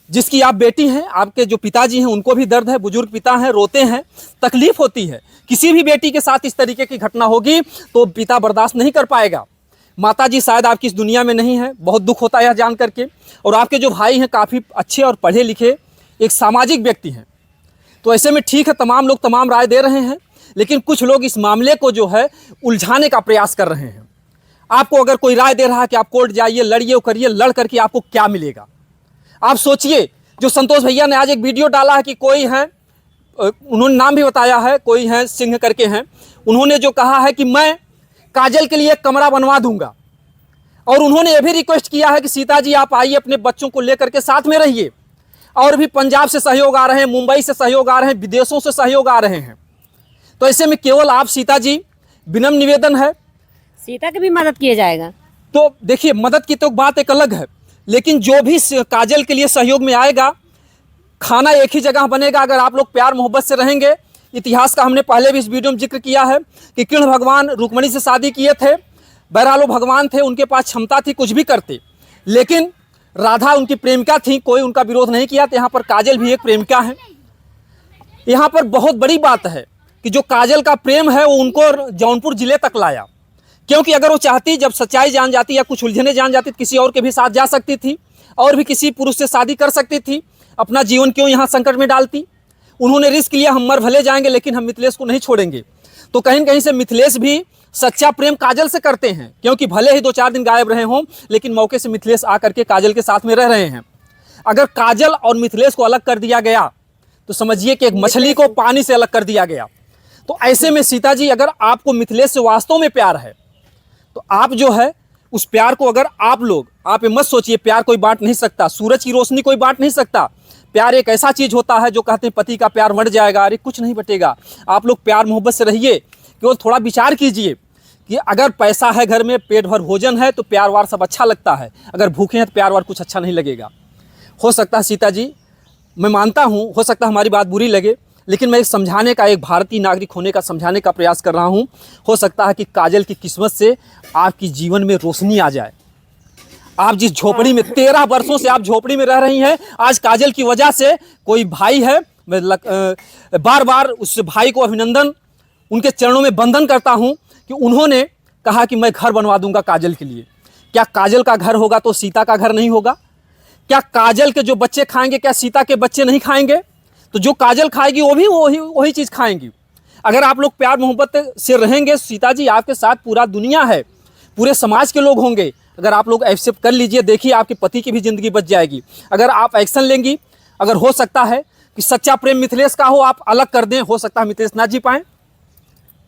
जिसकी आप बेटी हैं, आपके जो पिताजी हैं उनको भी दर्द है, बुजुर्ग पिता हैं, रोते हैं, तकलीफ होती है। किसी भी बेटी के साथ इस तरीके की घटना होगी तो पिता बर्दाश्त नहीं कर पाएगा। माता जी शायद आपकी इस दुनिया में नहीं है, बहुत दुख होता है यह जान करके। और आपके जो भाई हैं काफ़ी अच्छे और पढ़े लिखे एक सामाजिक व्यक्ति हैं। तो ऐसे में ठीक है, तमाम लोग तमाम राय दे रहे हैं, लेकिन कुछ लोग इस मामले को जो है उलझाने का प्रयास कर रहे हैं। आपको अगर कोई राय दे रहा है कि आप कोर्ट जाइए, लड़िए, करिए, लड़ करके आपको क्या मिलेगा? आप सोचिए, जो संतोष भैया ने आज एक वीडियो डाला है कि कोई है, उन्होंने नाम भी बताया है, कोई है सिंह करके हैं, उन्होंने जो कहा है कि मैं काजल के लिए एक कमरा बनवा दूंगा, और उन्होंने ये भी रिक्वेस्ट किया है कि सीता जी आप आइए, अपने बच्चों को लेकर के साथ में रहिए। और भी पंजाब से सहयोग आ रहे हैं, मुंबई से सहयोग आ रहे हैं, विदेशों से सहयोग आ रहे हैं। तो ऐसे में केवल आप सीता जी, विनम्र निवेदन है, सीता की भी मदद किया जाएगा। तो देखिए, मदद की तो बात एक अलग है, लेकिन जो भी काजल के लिए सहयोग में आएगा, खाना एक ही जगह बनेगा अगर आप लोग प्यार मोहब्बत से रहेंगे। इतिहास का हमने पहले भी इस वीडियो में जिक्र किया है कि कृष्ण भगवान रुक्मणी से शादी किए थे, बहरहाल भगवान थे, उनके पास क्षमता थी कुछ भी करते, लेकिन राधा उनकी प्रेमिका थी, कोई उनका विरोध नहीं किया। तो यहाँ पर काजल भी एक प्रेमिका है। यहाँ पर बहुत बड़ी बात है कि जो काजल का प्रेम है वो उनको जौनपुर जिले तक लाया, क्योंकि अगर वो चाहती, जब सच्चाई जान जाती या कुछ उलझने जान जाती, तो किसी और के भी साथ जा सकती थी और भी किसी पुरुष से शादी कर सकती थी। अपना जीवन क्यों यहाँ संकट में डालती? उन्होंने रिस्क लिया, हम मर भले जाएंगे लेकिन हम मिथिलेश को नहीं छोड़ेंगे। तो कहीं न कहीं से मिथिलेश भी सच्चा प्रेम काजल से करते हैं, क्योंकि भले ही 2-4 दिन गायब रहे हों, लेकिन मौके से मिथिलेश आकर के काजल के साथ में रह रहे हैं। अगर काजल और मिथिलेश को अलग कर दिया गया तो समझिए कि एक मछली को पानी से अलग कर दिया गया। तो ऐसे में सीता जी, अगर आपको मिथिलेश से वास्तव में प्यार है तो आप जो है उस प्यार को, अगर आप ये मत सोचिए प्यार कोई बांट नहीं सकता, सूरज की रोशनी कोई बांट नहीं सकता। प्यार एक ऐसा चीज़ होता है जो कहते हैं पति का प्यार बढ़ जाएगा, अरे कुछ नहीं बटेगा। आप लोग प्यार मोहब्बत से रहिए, केवल थोड़ा विचार कीजिए कि अगर पैसा है घर में, पेट भर भोजन है तो प्यार वार सब अच्छा लगता है, अगर भूखे हैं तो प्यार वार कुछ अच्छा नहीं लगेगा। हो सकता है सीता जी, मैं मानता हूँ, हो सकता है हमारी बात बुरी लगे, लेकिन मैं एक समझाने का, एक भारतीय नागरिक होने का समझाने का प्रयास कर रहा हूँ। हो सकता है कि काजल की किस्मत से आपकी जीवन में रोशनी आ जाए। आप जिस झोपड़ी में 13 वर्षों से आप झोपड़ी में रह रही हैं, आज काजल की वजह से कोई भाई है, मैं बार बार उस भाई को अभिनंदन, उनके चरणों में वंदन करता हूँ कि उन्होंने कहा कि मैं घर बनवा दूंगा काजल के लिए। क्या काजल का घर होगा तो सीता का घर नहीं होगा? क्या काजल के जो बच्चे खाएंगे, क्या सीता के बच्चे नहीं खाएंगे? तो जो काजल खाएगी वो भी वही चीज़ खाएंगी। अगर आप लोग प्यार मोहब्बत से रहेंगे, सीता जी आपके साथ पूरा दुनिया है, पूरे समाज के लोग होंगे। अगर आप लोग एक्सेप्ट कर लीजिए, देखिए आपके पति की भी ज़िंदगी बच जाएगी। अगर आप एक्शन लेंगी, अगर हो सकता है कि सच्चा प्रेम मिथिलेश का हो, आप अलग कर दें, हो सकता है मिथिलेश ना जी पाएँ,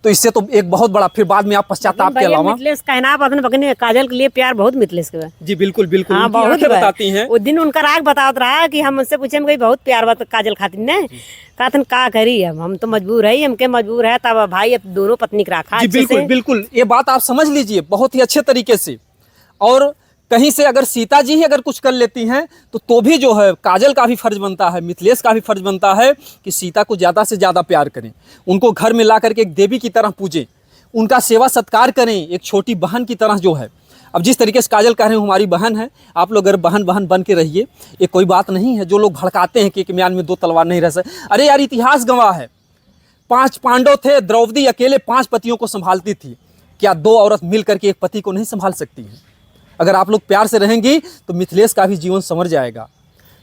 तो इससे तो एक बहुत बड़ा, फिर बाद में आप पश्चाताप के अलावा। मिथिलेश कहना आप अपने बगने काजल के लिए प्यार बहुत मिथिलेश के जी बिल्कुल बिल्कुल, हाँ, बहुत बताती हैं। उस दिन उनका राग बतावत रहा कि हम उनसे पूछे हम बहुत प्यार बात काजल खातिर ने कहतन का करी, हम तो मजबूर है, हमके मजबूर है, तब भाई अब दोनों पत्नी का रखा। जी बिल्कुल बिल्कुल, ये बात आप समझ लीजिए बहुत ही अच्छे तरीके से। और कहीं से अगर सीता जी ही अगर कुछ कर लेती हैं तो भी जो है काजल का भी फर्ज बनता है, मिथिलेश का भी फर्ज बनता है कि सीता को ज़्यादा से ज़्यादा प्यार करें, उनको घर में ला करके एक देवी की तरह पूजें, उनका सेवा सत्कार करें, एक छोटी बहन की तरह जो है। अब जिस तरीके से काजल कह रहे हैं हमारी बहन है, आप लोग अगर बहन बहन बन के रहिए, ये कोई बात नहीं है। जो लोग भड़काते हैं कि एक म्यान में 2 तलवार नहीं रह सकते, अरे यार इतिहास गवाह है, 5 पांडव थे, द्रौपदी अकेले 5 पतियों को संभालती थी। क्या 2 औरत मिल करके एक पति को नहीं संभाल सकती हैं? अगर आप लोग प्यार से रहेंगी तो मिथिलेश का भी जीवन संवर जाएगा।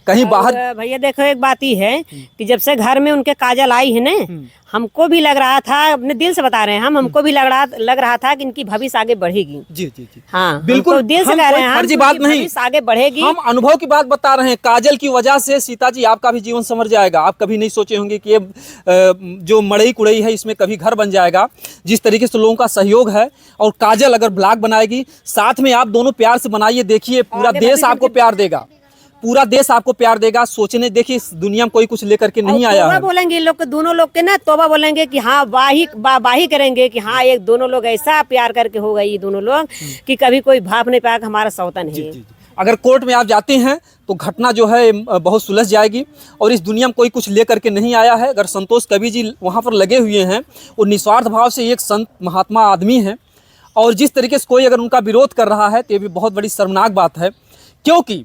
कहीं बाहर भैया देखो एक बात ही है कि जब से घर में उनके काजल आई है ना, हमको भी लग रहा था, अपने दिल से बता रहे हैं हमको भी लग रहा था कि इनकी भविष्य आगे बढ़ेगी। जी जी जी, हाँ बिल्कुल दिल से कह रहे हैं, फर्जी बात नहीं, आगे बढ़ेगी। हम अनुभव की बात बता रहे हैं। काजल की वजह से सीता जी आपका भी जीवन संवर जाएगा। आप कभी नहीं सोचे होंगे कि ये जो मड़ई कुड़ई है इसमें कभी घर बन जाएगा। जिस तरीके से लोगों का सहयोग है, और काजल अगर ब्लॉग बनाएगी, साथ में आप दोनों प्यार से बनाइए, देखिए पूरा देश आपको प्यार देगा, पूरा देश आपको प्यार देगा। सोचने देखिए इस दुनिया में कोई कुछ लेकर के नहीं आया है। बोलेंगे लोग के, दोनों लोग के ना तोबा बोलेंगे कि हाँ वाही करेंगे कि हाँ एक दोनों लोग ऐसा प्यार करके हो गई दोनों लोग कि कभी कोई भाप नहीं पाया हमारा सौतन है। अगर कोर्ट में आप जाते हैं तो घटना जो है बहुत सुलझ जाएगी। और इस दुनिया में कोई कुछ लेकर के नहीं आया है। अगर संतोष कवि जी वहाँ पर लगे हुए हैं, वो निस्वार्थ भाव से एक संत महात्मा आदमी हैं, और जिस तरीके से कोई अगर उनका विरोध कर रहा है तो ये भी बहुत बड़ी शर्मनाक बात है। क्योंकि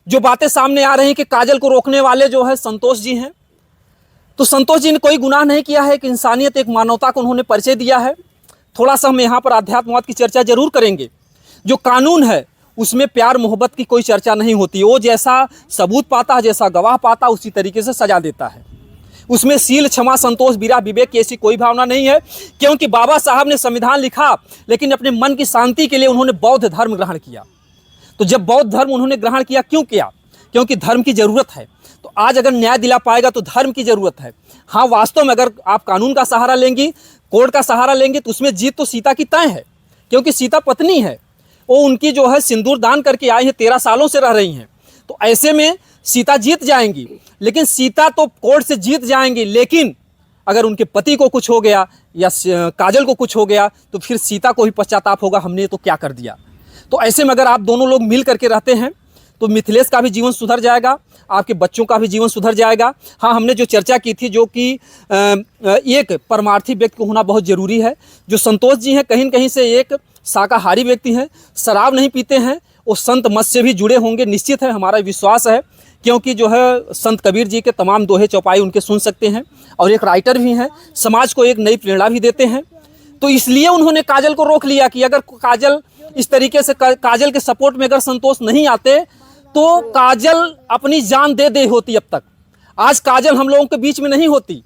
जो बातें सामने आ रही हैं कि काजल को रोकने वाले जो है संतोष जी हैं, तो संतोष जी ने कोई गुनाह नहीं किया है कि इंसानियत, एक मानवता को उन्होंने परिचय दिया है। थोड़ा सा हम यहाँ पर आध्यात्मवाद की चर्चा जरूर करेंगे। जो कानून है उसमें प्यार मोहब्बत की कोई चर्चा नहीं होती। वो जैसा सबूत पाता है, जैसा गवाह पाता है, उसी तरीके से सजा देता है, उसमें शील, क्षमा, संतोष, वीरा, विवेक की ऐसी कोई भावना नहीं है, क्योंकि बाबा साहब ने संविधान लिखा लेकिन अपने मन की शांति के लिए उन्होंने बौद्ध धर्म ग्रहण किया। तो जब बौद्ध धर्म उन्होंने ग्रहण किया, क्यों किया? क्योंकि धर्म की ज़रूरत है। तो आज अगर न्याय दिला पाएगा तो धर्म की ज़रूरत है। हाँ, वास्तव में अगर आप कानून का सहारा लेंगी, कोर्ट का सहारा लेंगे तो उसमें जीत तो सीता की तय है, क्योंकि सीता पत्नी है, वो उनकी जो है सिंदूर दान करके आई है, 13 सालों से रह रही हैं। तो ऐसे में सीता जीत जाएंगी, लेकिन सीता तो कोर्ट से जीत जाएंगी, लेकिन अगर उनके पति को कुछ हो गया या काजल को कुछ हो गया तो फिर सीता को ही पश्चाताप होगा, हमने तो क्या कर दिया। तो ऐसे में अगर आप दोनों लोग मिल करके रहते हैं तो मिथिलेश का भी जीवन सुधर जाएगा, आपके बच्चों का भी जीवन सुधर जाएगा। हाँ, हमने जो चर्चा की थी, जो कि एक परमार्थी व्यक्ति को होना बहुत ज़रूरी है। जो संतोष जी हैं, कहीं न कहीं से एक शाकाहारी व्यक्ति हैं, शराब नहीं पीते हैं, वो संत मत से भी जुड़े होंगे, निश्चित है, हमारा विश्वास है, क्योंकि जो है संत कबीर जी के तमाम दोहे चौपाई उनके सुन सकते हैं, और एक राइटर भी हैं, समाज को एक नई प्रेरणा भी देते हैं। तो इसलिए उन्होंने काजल को रोक लिया कि अगर काजल इस तरीके से, काजल के सपोर्ट में अगर संतोष नहीं आते तो काजल अपनी जान दे दे होती। अब तक आज काजल हम लोगों के बीच में नहीं होती।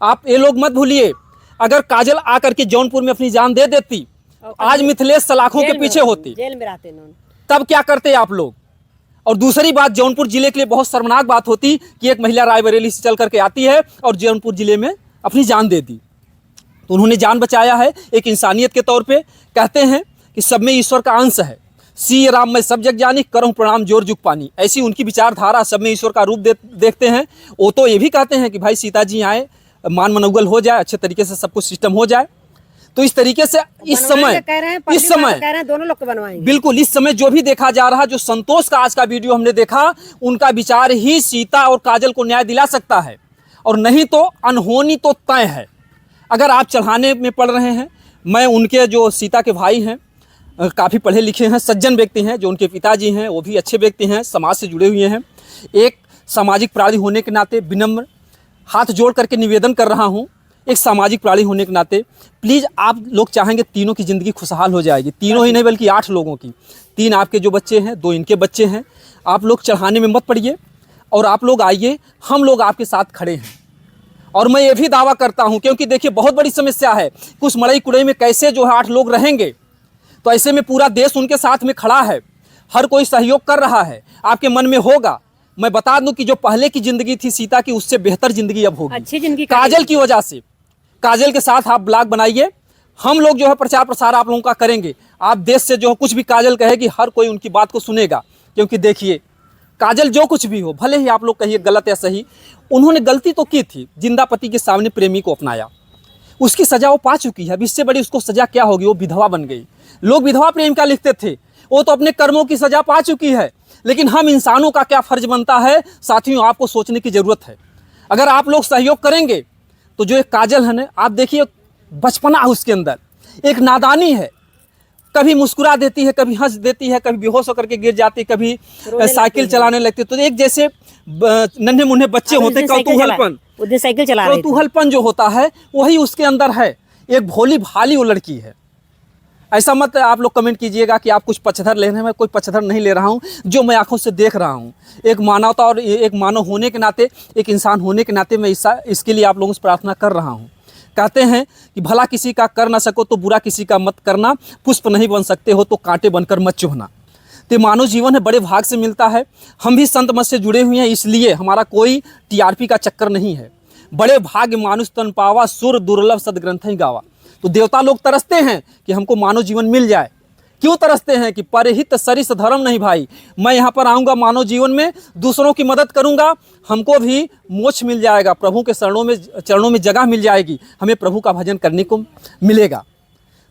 आप ये लोग मत भूलिए, अगर काजल आकर के जौनपुर में अपनी जान दे देती, आज मिथिलेश सलाखों के पीछे होती, जेल में रहते हैं, तब क्या करते आप लोग। और दूसरी बात, जौनपुर जिले के लिए बहुत शर्मनाक बात होती कि एक महिला रायबरेली से चल करके आती है और जौनपुर जिले में अपनी जान दे दी। तो उन्होंने जान बचाया है एक इंसानियत के तौर पे। कहते हैं कि सब में ईश्वर का अंश है, सी राम में सब जग जानी, करहूँ प्रणाम जोर जुग पानी, ऐसी उनकी विचारधारा, सब में ईश्वर का रूप देखते हैं। वो तो ये भी कहते हैं कि भाई सीता जी आए, मान मनौगल हो जाए, अच्छे तरीके से सब कुछ सिस्टम हो जाए। तो इस तरीके से इस समय दोनों लोग को बनवाएंगे। बिल्कुल, इस समय जो भी देखा जा रहा, जो संतोष का आज का वीडियो हमने देखा, उनका विचार ही सीता और काजल को न्याय दिला सकता है, और नहीं तो अनहोनी तो तय है। अगर आप चढ़ाने में पड़ रहे हैं, मैं उनके जो सीता के भाई हैं, काफ़ी पढ़े लिखे हैं, सज्जन व्यक्ति हैं, जो उनके पिताजी हैं वो भी अच्छे व्यक्ति हैं, समाज से जुड़े हुए हैं, एक सामाजिक प्राणी होने के नाते विनम्र हाथ जोड़ करके निवेदन कर रहा हूं, एक सामाजिक प्राणी होने के नाते प्लीज़ आप लोग चाहेंगे तीनों की ज़िंदगी खुशहाल हो जाएगी, तीनों ही नहीं बल्कि 8 लोगों की। 3 आपके जो बच्चे हैं, 2 इनके बच्चे हैं। आप लोग चढ़ाने में मत पड़िए और आप लोग आइए, हम लोग आपके साथ खड़े हैं। और मैं ये भी दावा करता हूं, क्योंकि देखिए बहुत बड़ी समस्या है, कुछ मड़ई कुड़ई में कैसे जो है 8 लोग रहेंगे। तो ऐसे में पूरा देश उनके साथ में खड़ा है, हर कोई सहयोग कर रहा है, आपके मन में होगा। मैं बता दूं कि जो पहले की ज़िंदगी थी सीता की, उससे बेहतर ज़िंदगी अब होगी, अच्छी ज़िंदगी काजल की वजह से। काजल के साथ आप ब्लॉग बनाइए, हम लोग जो है प्रचार प्रसार आप लोगों का करेंगे। आप देश से जो है कुछ भी काजल कहेगी, हर कोई उनकी बात को सुनेगा, क्योंकि देखिए काजल जो कुछ भी हो, भले ही आप लोग कहिए गलत या सही, उन्होंने गलती तो की थी, जिंदा पति के सामने प्रेमी को अपनाया, उसकी सजा वो पा चुकी है। अब इससे बड़ी उसको सजा क्या होगी, वो विधवा बन गई। लोग विधवा प्रेमिका लिखते थे, वो तो अपने कर्मों की सजा पा चुकी है। लेकिन हम इंसानों का क्या फर्ज बनता है, साथियों आपको सोचने की ज़रूरत है। अगर आप लोग सहयोग करेंगे तो जो एक काजल है ना, आप देखिए बचपना है उसके अंदर, एक नादानी है, कभी मुस्कुरा देती है, कभी हंस देती है, कभी बेहोश होकर के गिर जाती, कभी साइकिल चलाने लगती। तो एक जैसे नन्हे मुन्ने बच्चे होते, कौतूहलपन जो होता है वही उसके अंदर है, एक भोली भाली वो लड़की है। ऐसा मत आप लोग कमेंट कीजिएगा कि आप कुछ पचधर ले रहे हैं, मैं कोई पचधर नहीं ले रहा हूं, जो मैं आंखों से देख रहा हूं। एक मानवता और एक मानव होने के नाते, एक इंसान होने के नाते मैं इसके लिए आप लोगों से प्रार्थना कर रहा हूं। कहते हैं कि भला किसी का कर ना सको तो बुरा किसी का मत करना, पुष्प नहीं बन सकते हो तो कांटे बनकर मत चुभना। तो मानव जीवन है, बड़े भाग से मिलता है। हम भी संत मत से जुड़े हुए हैं, इसलिए हमारा कोई टीआरपी का चक्कर नहीं है। बड़े भाग्य मानुष तन पावा, सुर दुर्लभ सदग्रंथ ही गावा। तो देवता लोग तरसते हैं कि हमको मानव जीवन मिल जाए। क्यों तरसते हैं कि परहित सरिस धर्म नहीं भाई, मैं यहाँ पर आऊँगा मानव जीवन में, दूसरों की मदद करूँगा, हमको भी मोक्ष मिल जाएगा, प्रभु के चरणों में जगह मिल जाएगी, हमें प्रभु का भजन करने को मिलेगा।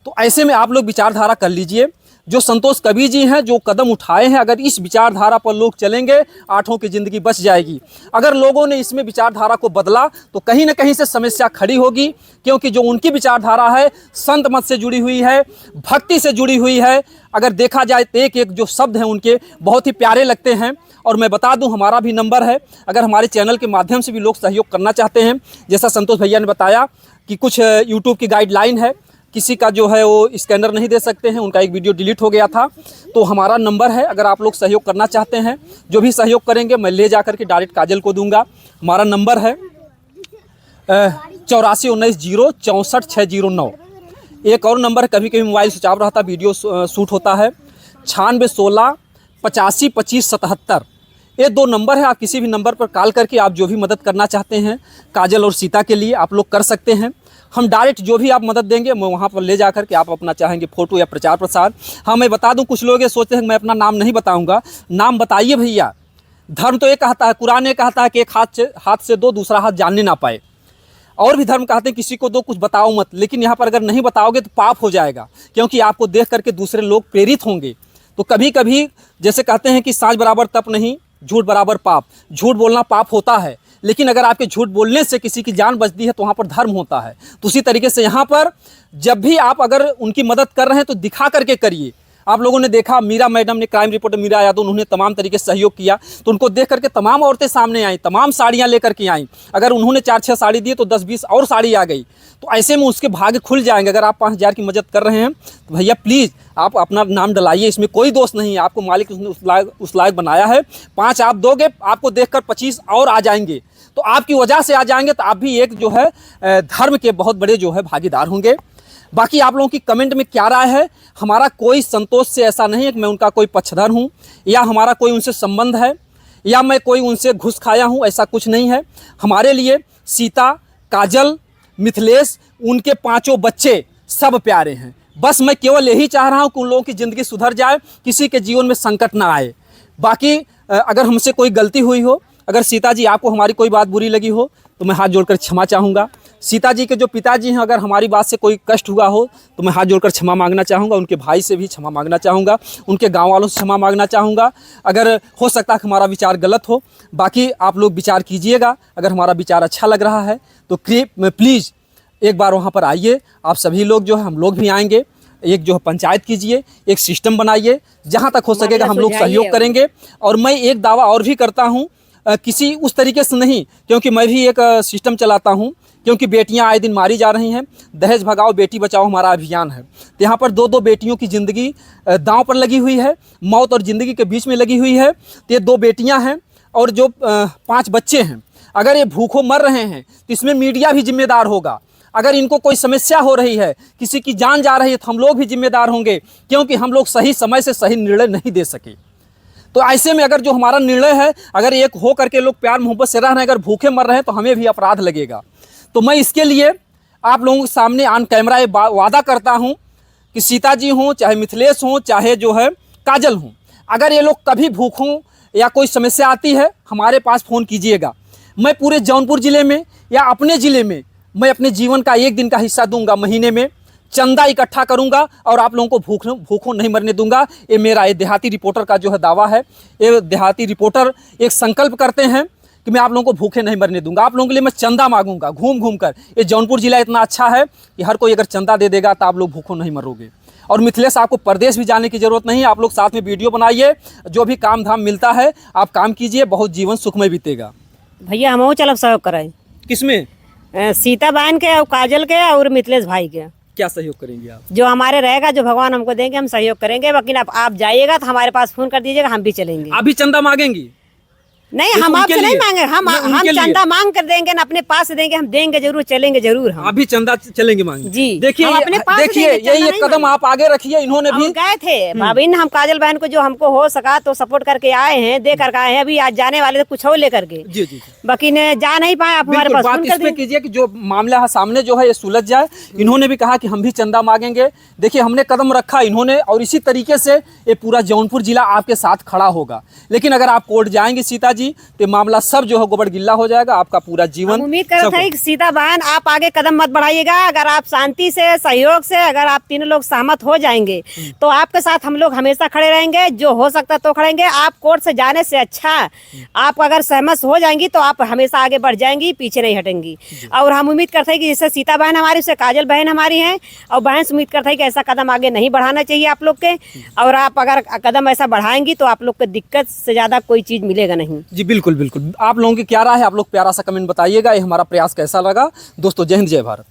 तो ऐसे में आप लोग विचारधारा कर लीजिए। जो संतोष कबीर जी हैं, जो कदम उठाए हैं, अगर इस विचारधारा पर लोग चलेंगे, 8 की ज़िंदगी बच जाएगी। अगर लोगों ने इसमें विचारधारा को बदला तो कहीं ना कहीं से समस्या खड़ी होगी, क्योंकि जो उनकी विचारधारा है संत मत से जुड़ी हुई है, भक्ति से जुड़ी हुई है। अगर देखा जाए तो एक एक जो शब्द हैं उनके बहुत ही प्यारे लगते हैं। और मैं बता दूं, हमारा भी नंबर है, अगर हमारे चैनल के माध्यम से भी लोग सहयोग करना चाहते हैं, जैसा संतोष भैया ने बताया कि कुछ यूट्यूब की गाइडलाइन है, किसी का जो है वो स्कैनर नहीं दे सकते हैं, उनका एक वीडियो डिलीट हो गया था। तो हमारा नंबर है, अगर आप लोग सहयोग करना चाहते हैं, जो भी सहयोग करेंगे मैं ले जा कर के डायरेक्ट काजल को दूंगा। हमारा नंबर है 8419 एक और नंबर, कभी कभी मोबाइल स्विच ऑफ रहता, वीडियो शूट होता है, 9616 85 25 77। ये 2 नंबर है। आप किसी भी नंबर पर कॉल करके आप जो भी मदद करना चाहते हैं काजल और सीता के लिए आप लोग कर सकते हैं। हम डायरेक्ट जो भी आप मदद देंगे मैं वहाँ पर ले जा कर के आप अपना चाहेंगे फ़ोटो या प्रचार प्रसार। हाँ, मैं बता दूं, कुछ लोग ये सोचते हैं कि मैं अपना नाम नहीं बताऊंगा। नाम बताइए भैया, धर्म तो ये कहता है, कुरान ये कहता है कि एक हाथ से दो, दूसरा हाथ जानने ना पाए। और भी धर्म कहते हैं किसी को दो, कुछ बताओ मत। लेकिन यहाँ पर अगर नहीं बताओगे तो पाप हो जाएगा, क्योंकि आपको देख करके दूसरे लोग प्रेरित होंगे। तो कभी कभी जैसे कहते हैं कि सांझ बराबर तप नहीं, झूठ बराबर पाप। झूठ बोलना पाप होता है, लेकिन अगर आपके झूठ बोलने से किसी की जान बचती है तो वहाँ पर धर्म होता है। तो उसी तरीके से यहाँ पर जब भी आप अगर उनकी मदद कर रहे हैं तो दिखा करके करिए। आप लोगों ने देखा मीरा मैडम ने, क्राइम रिपोर्टर मीरा यादव, उन्होंने तमाम तरीके से सहयोग किया, तो उनको देख करके तमाम औरतें सामने आई, तमाम साड़ियाँ लेकर के आईं। अगर उन्होंने 4-6 साड़ी दी तो 10-20 और साड़ी आ गई। तो ऐसे में उसके भाग्य खुल जाएंगे। अगर आप 5000 की मदद कर रहे हैं तो भैया प्लीज़ आप अपना नाम डलाइए, इसमें कोई दोष नहीं है। आपको मालिक उसने उस लायक बनाया है। 5 आप दोगे, आपको देखकर 25 और आ जाएंगे, तो आपकी वजह से आ जाएंगे, तो आप भी एक जो है धर्म के बहुत बड़े जो है भागीदार होंगे। बाकी आप लोगों की कमेंट में क्या राय है? हमारा कोई संतोष से ऐसा नहीं है कि मैं उनका कोई पक्षधर हूँ या हमारा कोई उनसे संबंध है या मैं कोई उनसे घुस खाया हूँ, ऐसा कुछ नहीं है। हमारे लिए सीता, काजल, मिथिलेश, उनके 5 बच्चे सब प्यारे हैं। बस मैं केवल यही चाह रहा हूँ कि उन लोगों की ज़िंदगी सुधर जाए, किसी के जीवन में संकट ना आए। बाकी अगर हमसे कोई गलती हुई हो, अगर सीता जी आपको हमारी कोई बात बुरी लगी हो तो मैं हाथ जोड़कर क्षमा चाहूँगा। सीता जी के जो पिताजी हैं, अगर हमारी बात से कोई कष्ट हुआ हो तो मैं हाथ जोड़कर क्षमा मांगना चाहूँगा। उनके भाई से भी क्षमा मांगना चाहूँगा, उनके गांव वालों से क्षमा मांगना चाहूँगा। अगर हो सकता है कि हमारा विचार गलत हो, बाकी आप लोग विचार कीजिएगा। अगर हमारा विचार अच्छा लग रहा है तो प्लीज़ एक बार वहाँ पर आइए। आप सभी लोग जो है, हम लोग भी आएंगे। एक जो है पंचायत कीजिए, एक सिस्टम बनाइए, जहाँ तक हो सकेगा हम लोग सहयोग करेंगे। और मैं एक दावा और भी करता हूँ, किसी उस तरीके से नहीं, क्योंकि मैं भी एक सिस्टम चलाता हूँ, क्योंकि बेटियां आए दिन मारी जा रही हैं। दहेज भगाओ बेटी बचाओ हमारा अभियान है। तो यहाँ पर 2-2 बेटियों की ज़िंदगी दांव पर लगी हुई है, मौत और ज़िंदगी के बीच में लगी हुई है। तो ये 2 बेटियां हैं और जो 5 बच्चे हैं, अगर ये भूखों मर रहे हैं तो इसमें मीडिया भी जिम्मेदार होगा। अगर इनको कोई समस्या हो रही है, किसी की जान जा रही है, तो हम लोग भी जिम्मेदार होंगे, क्योंकि हम लोग सही समय से सही निर्णय नहीं दे सके। तो ऐसे में अगर जो हमारा निर्णय है, अगर एक हो करके लोग प्यार मोहब्बत से रह रहे हैं, अगर भूखे मर रहे हैं तो हमें भी अपराध लगेगा। तो मैं इसके लिए आप लोगों के सामने ऑन कैमरा ये वादा करता हूं कि सीता जी हों, चाहे मिथिलेश हों, चाहे जो है काजल हों, अगर ये लोग कभी भूखों या कोई समस्या आती है, हमारे पास फ़ोन कीजिएगा। मैं पूरे जौनपुर ज़िले में या अपने ज़िले में मैं अपने जीवन का 1 दिन का हिस्सा दूंगा, महीने में चंदा इकट्ठा करूंगा और आप लोगों को भूखों नहीं मरने दूंगा। ये मेरा ये देहाती रिपोर्टर का जो है दावा है। ये देहाती रिपोर्टर एक संकल्प करते हैं कि मैं आप लोगों को भूखे नहीं मरने दूंगा। आप लोगों के लिए मैं चंदा मांगूंगा घूम घूम कर। ये जौनपुर जिला इतना अच्छा है कि हर कोई अगर चंदा दे देगा तो आप लोग भूखों नहीं मरोगे। और मिथिलेश, आपको प्रदेश भी जाने की जरूरत नहीं है। आप लोग साथ में वीडियो बनाइए, जो भी काम धाम मिलता है आप काम कीजिए, बहुत जीवन सुखमय बीतेगा। भैया हम चलो सहयोग कराए। किसमें? सीता बहन के और काजल के और मिथिलेश भाई के। क्या सहयोग करेंगे आप? जो हमारे रहेगा, जो भगवान हमको देंगे हम सहयोग करेंगे। लेकिन आप जाइएगा तो हमारे पास फोन कर दीजिएगा, हम भी चलेंगे। आप भी चंदा मांगेंगी? नहीं, हम आपसे नहीं मांगे, हम चंदा मांग कर देंगे ना, अपने पास से देंगे, हम देंगे जरूर, चलेंगे जरूर। हम अभी चंदा चलेंगे मांगे जी। देखिए यही एक कदम आप आगे रखिए। इन्होंने भी गए थे भाभी, हम काजल बहन को जो हमको हो सका तो सपोर्ट करके आए हैं, दे करके आए हैं। अभी आज जाने वाले थे कुछ और लेकर के जी जी, बाकी ने जा नहीं पाए। आप हमारे पास बात इसमें कीजिए कि जो मामला है सामने जो है ये सुलझ जाए। इन्होंने भी कहा कि हम भी चंदा मांगेंगे। देखिए हमने कदम रखा इन्होंने, और इसी तरीके से ये पूरा जौनपुर जिला आपके साथ खड़ा होगा। लेकिन अगर आप कोर्ट जाएंगे सीता जी, तो मामला सब जो है गोबर गिल्ला हो जाएगा, आपका पूरा जीवन। उम्मीद कर रहे थे कि सीता बहन आप आगे कदम मत बढ़ाइएगा। अगर आप शांति से, सहयोग से, अगर आप तीनों लोग सहमत हो जाएंगे तो आपके साथ हम लोग हमेशा खड़े रहेंगे। जो हो सकता तो खड़ेंगे। आप कोर्ट से जाने से अच्छा आप अगर सहमत हो जाएंगी तो आप हमेशा आगे बढ़ जाएंगी, पीछे नहीं हटेंगी। और हम उम्मीद करते हैं कि जैसे सीता बहन हमारी, से काजल बहन हमारी हैं, और बहन से उम्मीद करते हैं कि ऐसा कदम आगे नहीं बढ़ाना चाहिए आप लोग के। और आप अगर कदम ऐसा बढ़ाएंगी तो आप लोग को दिक्कत से ज्यादा कोई चीज मिलेगा नहीं। जी बिल्कुल बिल्कुल। आप लोगों की क्या राय है? आप लोग प्यारा सा कमेंट बताइएगा। ये हमारा प्रयास कैसा लगा। दोस्तों जय हिंद, जय भारत।